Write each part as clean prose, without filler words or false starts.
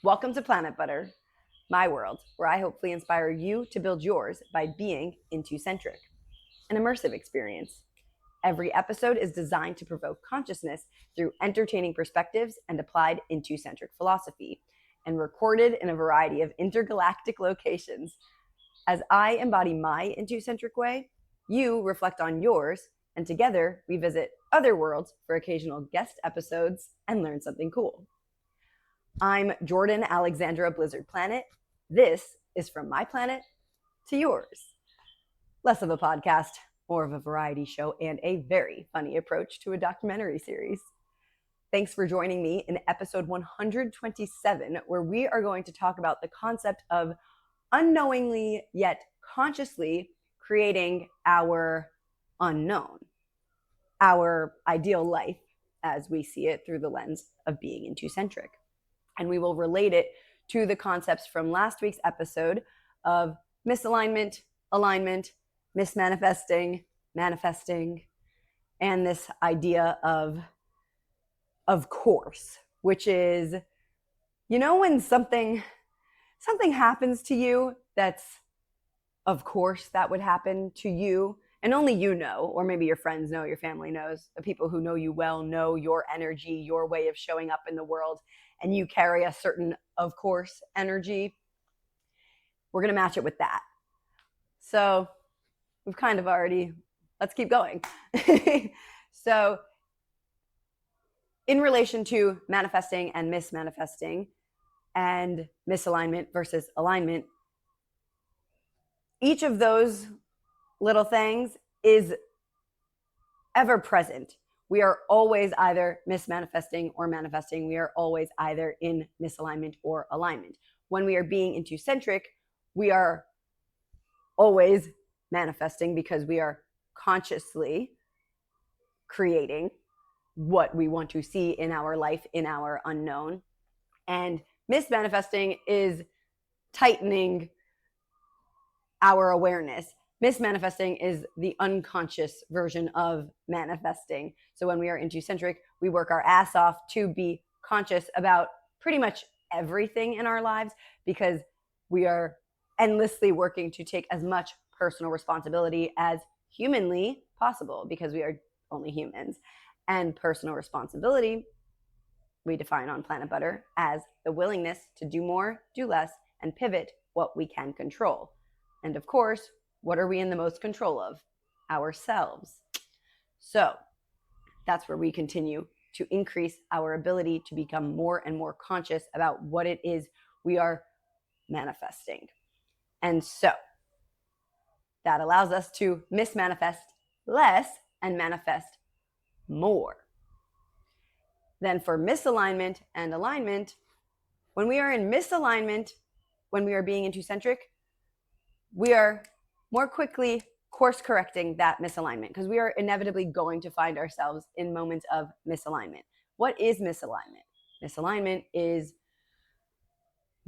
Welcome to Planit Butter, my world, where I hopefully inspire you to build yours by being Intucentric, an immersive experience. Every episode is designed to provoke consciousness through entertaining perspectives and applied Intucentric philosophy, and recorded in a variety of intergalactic locations. As I embody my Intucentric way, you reflect on yours, and together we visit other worlds for occasional guest episodes and learn something cool. I'm Jordan Alexandra Blizzard Planet. This is From My Planet to Yours. Less of a podcast, more of a variety show, and a very funny approach to a documentary series. Thanks for joining me in episode 127, where we are going to talk about the concept of unknowingly yet consciously creating our unknown, our ideal life as we see it through the lens of being Intucentric. And we will relate it to the concepts from last week's episode of misalignment, alignment, mismanifesting, manifesting, and this idea of course, which is, when something happens to you that's, of course, that would happen to you, and only you know, or maybe your friends know, your family knows, the people who know you well know your energy, your way of showing up in the world, and you carry a certain, of course, energy. We're going to match it with that. So we've kind of already, let's keep going. So in relation to manifesting and mismanifesting and misalignment versus alignment, each of those little things is ever present. We are always either mismanifesting or manifesting. We are always either in misalignment or alignment. When we are being Intucentric, we are always manifesting because we are consciously creating what we want to see in our life, in our unknown. And mismanifesting is tightening our awareness. Mismanifesting is the unconscious version of manifesting. So when we are Intucentric, we work our ass off to be conscious about pretty much everything in our lives because we are endlessly working to take as much personal responsibility as humanly possible because we are only humans. And personal responsibility, we define on Planit Butter as the willingness to do more, do less, and pivot what we can control. And of course, what are we in the most control of? Ourselves. So that's where we continue to increase our ability to become more and more conscious about what it is we are manifesting. And so that allows us to mismanifest less and manifest more. Then for misalignment and alignment, when we are in misalignment, when we are being Intucentric, we are more quickly course correcting that misalignment because we are inevitably going to find ourselves in moments of misalignment. What is misalignment? Misalignment is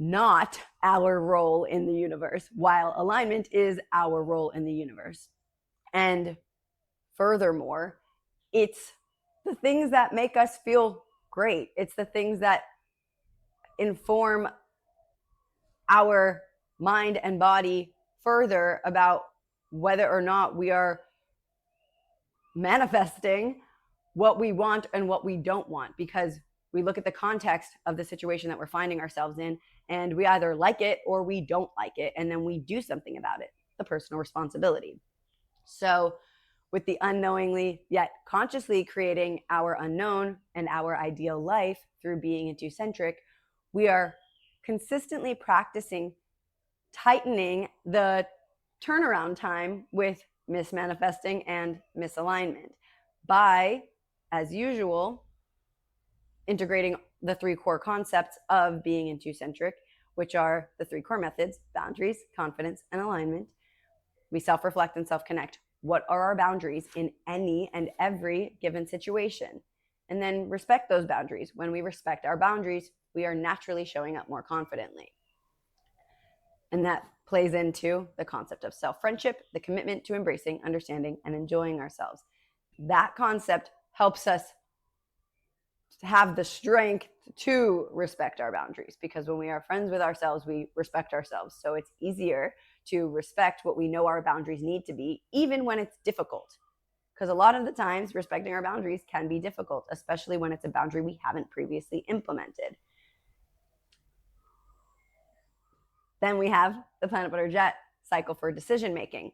not our role in the universe, while alignment is our role in the universe. And furthermore, it's the things that make us feel great. It's the things that inform our mind and body further about whether or not we are manifesting what we want and what we don't want, because we look at the context of the situation that we're finding ourselves in and we either like it or we don't like it, and then we do something about it, the personal responsibility. So with the unknowingly yet consciously creating our unknown and our ideal life through being Intucentric, we are consistently practicing tightening the turnaround time with mismanifesting and misalignment by, as usual, integrating the three core concepts of being Intucentric, which are the three core methods: boundaries, confidence, and alignment. We self-reflect and self-connect. What are our boundaries in any and every given situation? And then respect those boundaries. When we respect our boundaries, we are naturally showing up more confidently. And that plays into the concept of self-friendship, the commitment to embracing, understanding, and enjoying ourselves. That concept helps us have the strength to respect our boundaries, because when we are friends with ourselves, we respect ourselves. So it's easier to respect what we know our boundaries need to be, even when it's difficult. Because a lot of the times respecting our boundaries can be difficult, especially when it's a boundary we haven't previously implemented. Then we have the Planit Butter Jet cycle for decision making: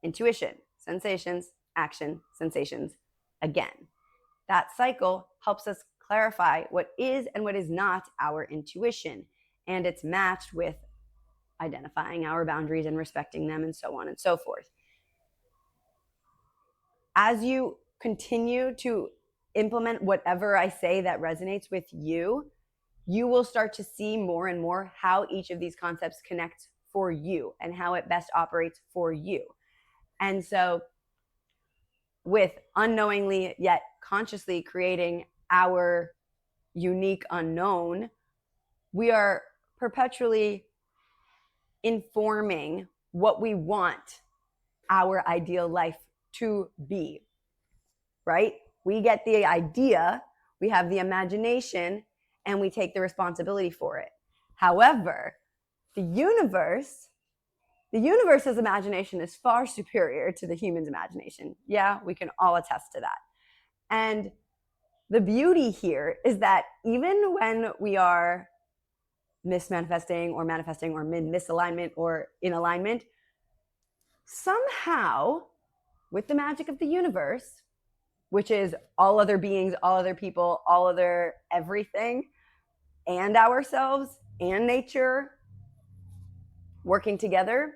intuition, sensations, action, sensations, again. That cycle helps us clarify what is and what is not our intuition, and it's matched with identifying our boundaries and respecting them, and so on and so forth. As you continue to implement whatever I say that resonates with you, you will start to see more and more how each of these concepts connects for you and how it best operates for you. And so with unknowingly yet consciously creating our unique unknown, we are perpetually informing what we want our ideal life to be, right? We get the idea, we have the imagination, and we take the responsibility for it. However, the universe's imagination is far superior to the human's imagination. Yeah, we can all attest to that. And the beauty here is that even when we are mismanifesting or manifesting or misalignment or in alignment, somehow with the magic of the universe, which is all other beings, all other people, all other everything, and ourselves and nature working together,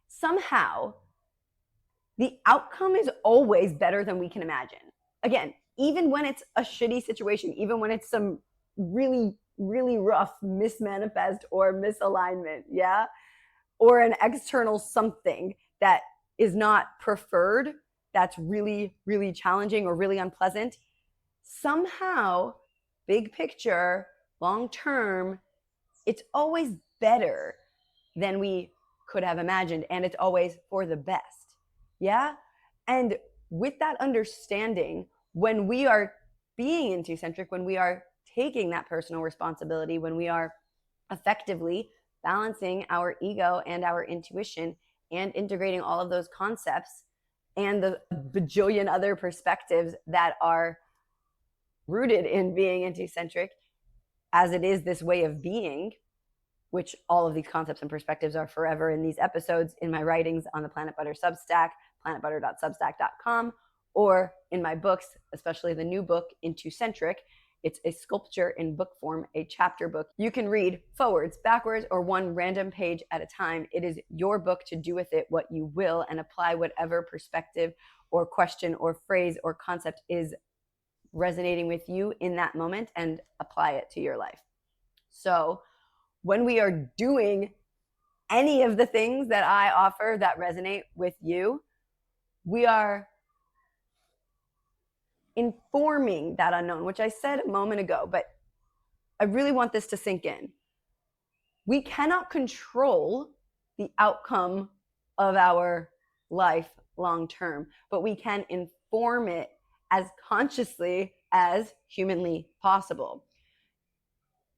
somehow the outcome is always better than we can imagine. Again, even when it's a shitty situation, even when it's some really, really rough mismanifest or misalignment, yeah, or an external something that is not preferred, that's really, really challenging or really unpleasant, somehow, big picture, long term, it's always better than we could have imagined, and it's always for the best. Yeah? And with that understanding, when we are being Intucentric, when we are taking that personal responsibility, when we are effectively balancing our ego and our intuition and integrating all of those concepts and the bajillion other perspectives that are rooted in being Intucentric, as it is this way of being, which all of these concepts and perspectives are forever in these episodes, in my writings on the Planit Butter Substack, planetbutter.substack.com, or in my books, especially the new book, Intucentric. It's a sculpture in book form, a chapter book. You can read forwards, backwards, or one random page at a time. It is your book to do with it what you will and apply whatever perspective or question or phrase or concept is resonating with you in that moment and apply it to your life. So when we are doing any of the things that I offer that resonate with you, we are informing that unknown, which I said a moment ago, but I really want this to sink in. We cannot control the outcome of our life long term, but we can inform it as consciously as humanly possible.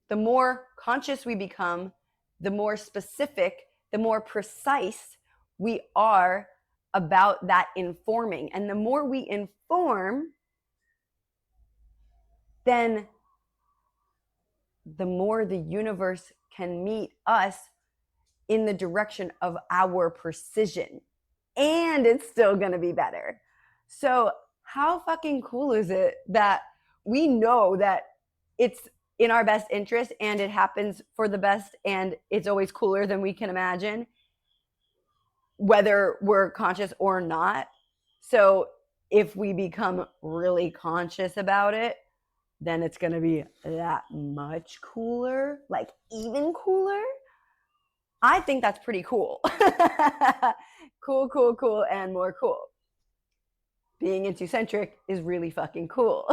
The more conscious we become, the more specific, the more precise we are about that informing. And the more we inform, then the more the universe can meet us in the direction of our precision. And it's still going to be better. So how fucking cool is it that we know that it's in our best interest and it happens for the best and it's always cooler than we can imagine, whether we're conscious or not. So if we become really conscious about it, then it's going to be that much cooler, like even cooler. I think that's pretty cool. Cool, and more cool. Being Intucentric is really fucking cool.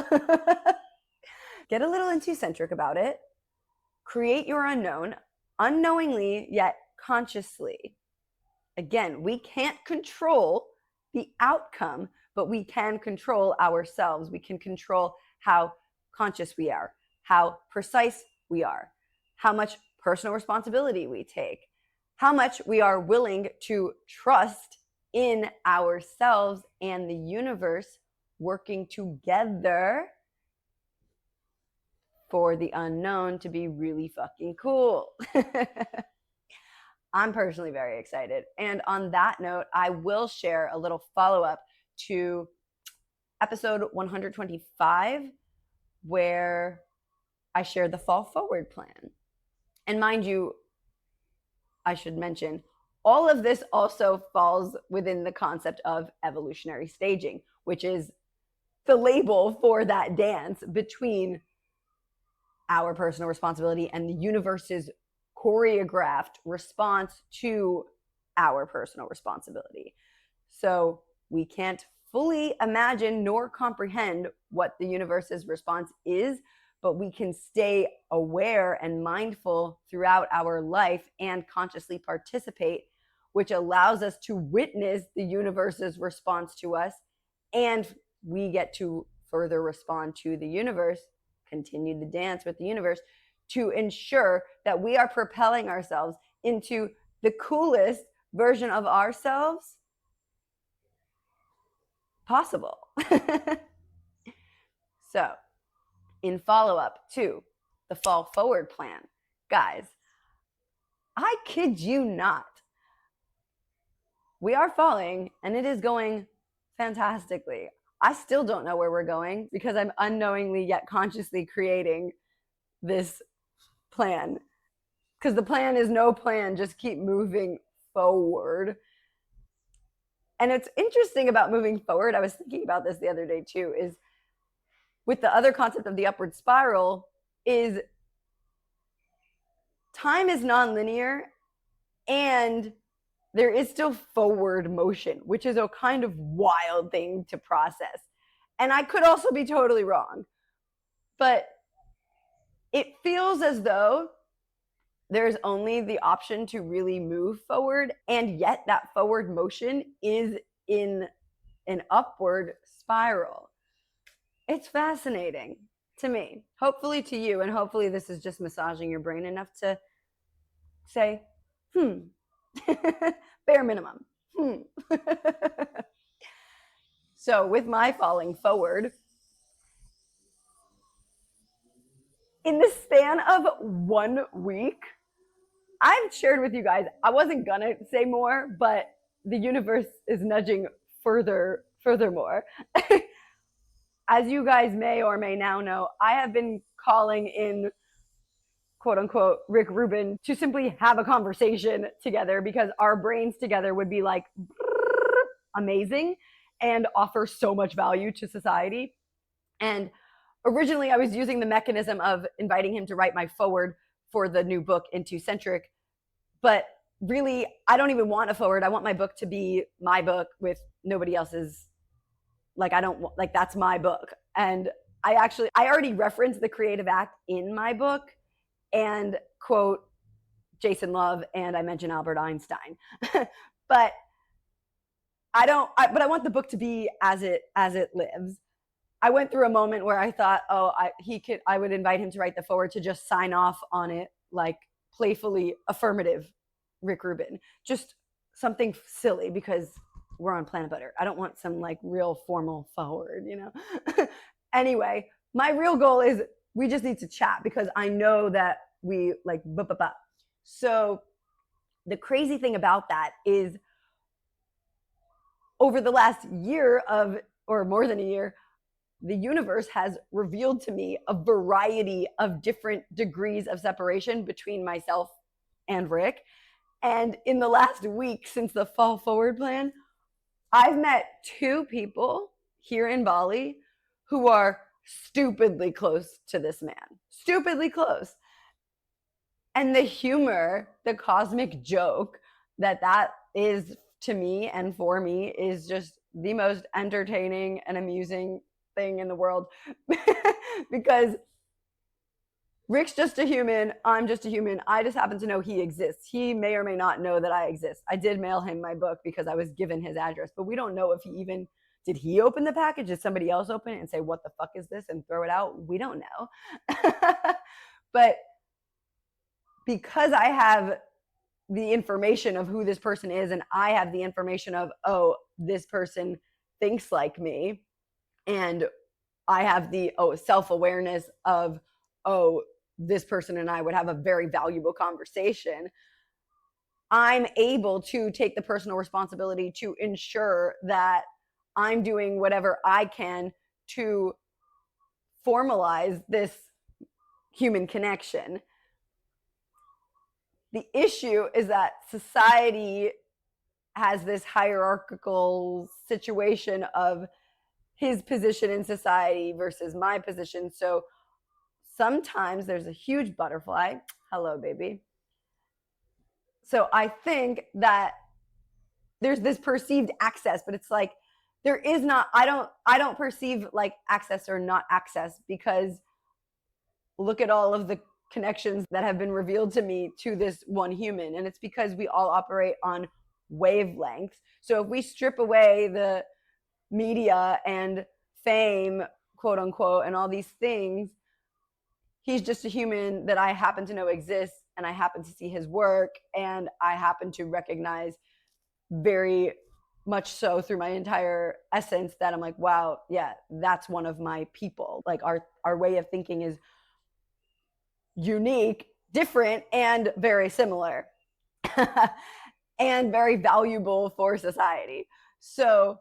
Get a little Intucentric about it. Create your unknown, unknowingly yet consciously. Again, we can't control the outcome, but we can control ourselves. We can control how conscious we are, how precise we are, how much personal responsibility we take, how much we are willing to trust in ourselves and the universe working together for the unknown to be really fucking cool. I'm personally very excited. And on that note, I will share a little follow-up to episode 125, where I shared the fall forward plan. And mind you, I should mention, all of this also falls within the concept of evolutionary staging, which is the label for that dance between our personal responsibility and the universe's choreographed response to our personal responsibility. So we can't fully imagine nor comprehend what the universe's response is, but we can stay aware and mindful throughout our life and consciously participate, which allows us to witness the universe's response to us, and we get to further respond to the universe, continue the dance with the universe, to ensure that we are propelling ourselves into the coolest version of ourselves possible. So, in follow-up to the fall forward plan, guys, I kid you not, we are falling and it is going fantastically. I still don't know where we're going because I'm unknowingly yet consciously creating this plan, because the plan is no plan, just keep moving forward. And it's interesting about moving forward, I was thinking about this the other day too, is with the other concept of the upward spiral, is time is nonlinear and there is still forward motion, which is a kind of wild thing to process. And I could also be totally wrong, but it feels as though there's only the option to really move forward, and yet that forward motion is in an upward spiral. It's fascinating to me, hopefully to you, and hopefully this is just massaging your brain enough to say, bare minimum. So with my falling forward, in the span of 1 week, I've shared with you guys, I wasn't gonna say more, but the universe is nudging furthermore. As you guys may or may now know, I have been calling in, quote unquote, Rick Rubin to simply have a conversation together, because our brains together would be like amazing and offer so much value to society. And originally I was using the mechanism of inviting him to write my forward for the new book, Intucentric. But really, I don't even want a forward. I want my book to be my book with nobody else's. Like, I don't like, that's my book. And I already referenced the creative act in my book and quote Jason Love, and I mention Albert Einstein. But I want the book to be as it lives. I went through a moment where I thought, I would invite him to write the forward to just sign off on it, like playfully affirmative Rick Rubin, just something silly, because we're on Planit Butter. I don't want some like real formal forward, you know? Anyway, my real goal is we just need to chat, because I know that we like, So the crazy thing about that is, over the last year or more than a year, the universe has revealed to me a variety of different degrees of separation between myself and Rick. And in the last week since the fall forward plan, I've met 2 people here in Bali who are stupidly close to this man. Stupidly close. And the humor, the cosmic joke that is to me and for me is just the most entertaining and amusing thing in the world. Because Rick's just a human, I'm just a human. I just happen to know he exists. He may or may not know that I exist. I did mail him my book because I was given his address, but we don't know if he even Did he open the package? Did somebody else open it and say, what the fuck is this, and throw it out? We don't know. But because I have the information of who this person is, and I have the information of, oh, this person thinks like me, and I have the self-awareness of, oh, this person and I would have a very valuable conversation, I'm able to take the personal responsibility to ensure that I'm doing whatever I can to formalize this human connection. The issue is that society has this hierarchical situation of his position in society versus my position. So sometimes there's a huge butterfly. Hello, baby. So I think that there's this perceived access, but it's like there is not. I don't perceive like access or not access, because look at all of the connections that have been revealed to me to this one human, and it's because we all operate on wavelengths. So if we strip away the media and fame, quote unquote, and all these things, he's just a human that I happen to know exists, and I happen to see his work, and I happen to recognize very much so through my entire essence that I'm like, wow, yeah, that's one of my people. Like our way of thinking is unique, different, and very similar and very valuable for society. So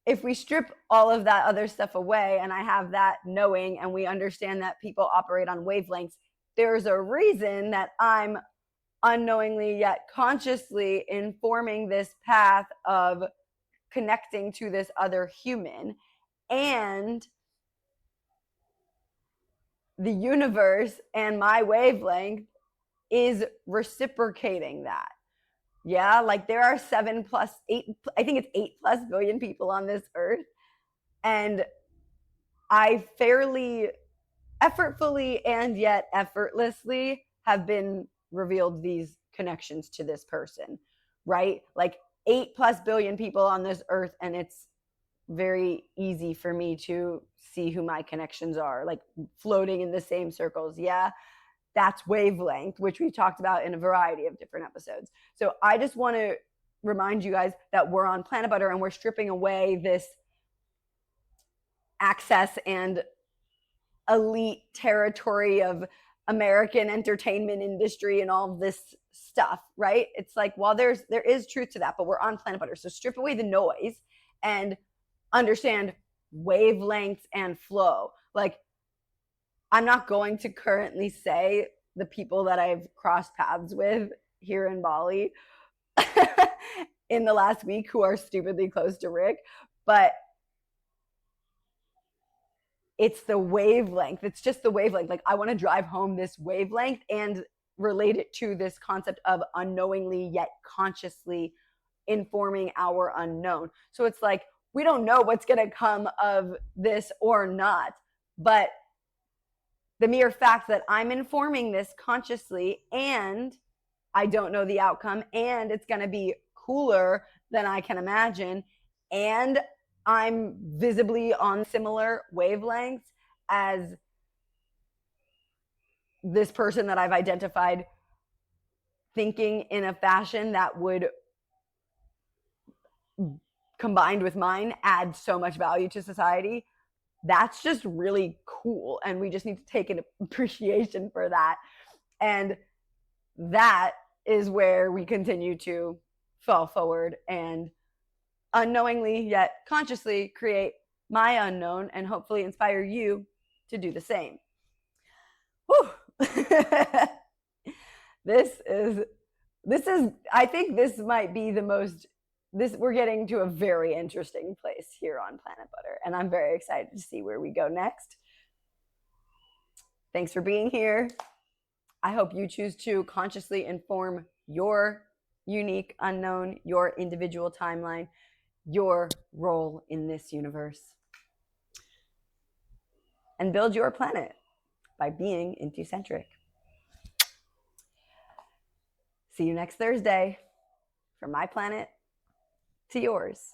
if we strip all of that other stuff away, and I have that knowing, and we understand that people operate on wavelengths, there's a reason that I'm unknowingly yet consciously informing this path of connecting to this other human. And the universe and my wavelength is reciprocating that. Yeah, like there are 7 plus 8, I think it's 8 plus billion people on this earth. And I fairly effortfully and yet effortlessly have been revealed these connections to this person, right? Like 8 plus billion people on this earth, and it's very easy for me to see who my connections are, like floating in the same circles. Yeah, that's wavelength, which we talked about in a variety of different episodes. So I just want to remind you guys that we're on Planit Butter, and we're stripping away this access and elite territory of American entertainment industry and all this stuff, right? It's like, well, there is truth to that, but we're on Planit Butter. So strip away the noise and understand wavelengths and flow. Like, I'm not going to currently say the people that I've crossed paths with here in Bali in the last week who are stupidly close to Rick, but it's the wavelength. It's just the wavelength. Like, I want to drive home this wavelength and relate it to this concept of unknowingly yet consciously informing our unknown. So it's like, we don't know what's going to come of this or not, but the mere fact that I'm informing this consciously, and I don't know the outcome, and it's going to be cooler than I can imagine, and I'm visibly on similar wavelengths as this person that I've identified, thinking in a fashion that would, combined with mine, add so much value to society. That's just really cool, and we just need to take an appreciation for that. And that is where we continue to fall forward and unknowingly yet consciously create my unknown, and hopefully inspire you to do the same. Whew. this is I think this might be the most, we're getting to a very interesting place here on Planit Butter, and I'm very excited to see where we go next. Thanks for being here. I hope you choose to consciously inform your unique unknown, your individual timeline, your role in this universe, and build your planet by being Intucentric. See you next Thursday. From my planet to yours.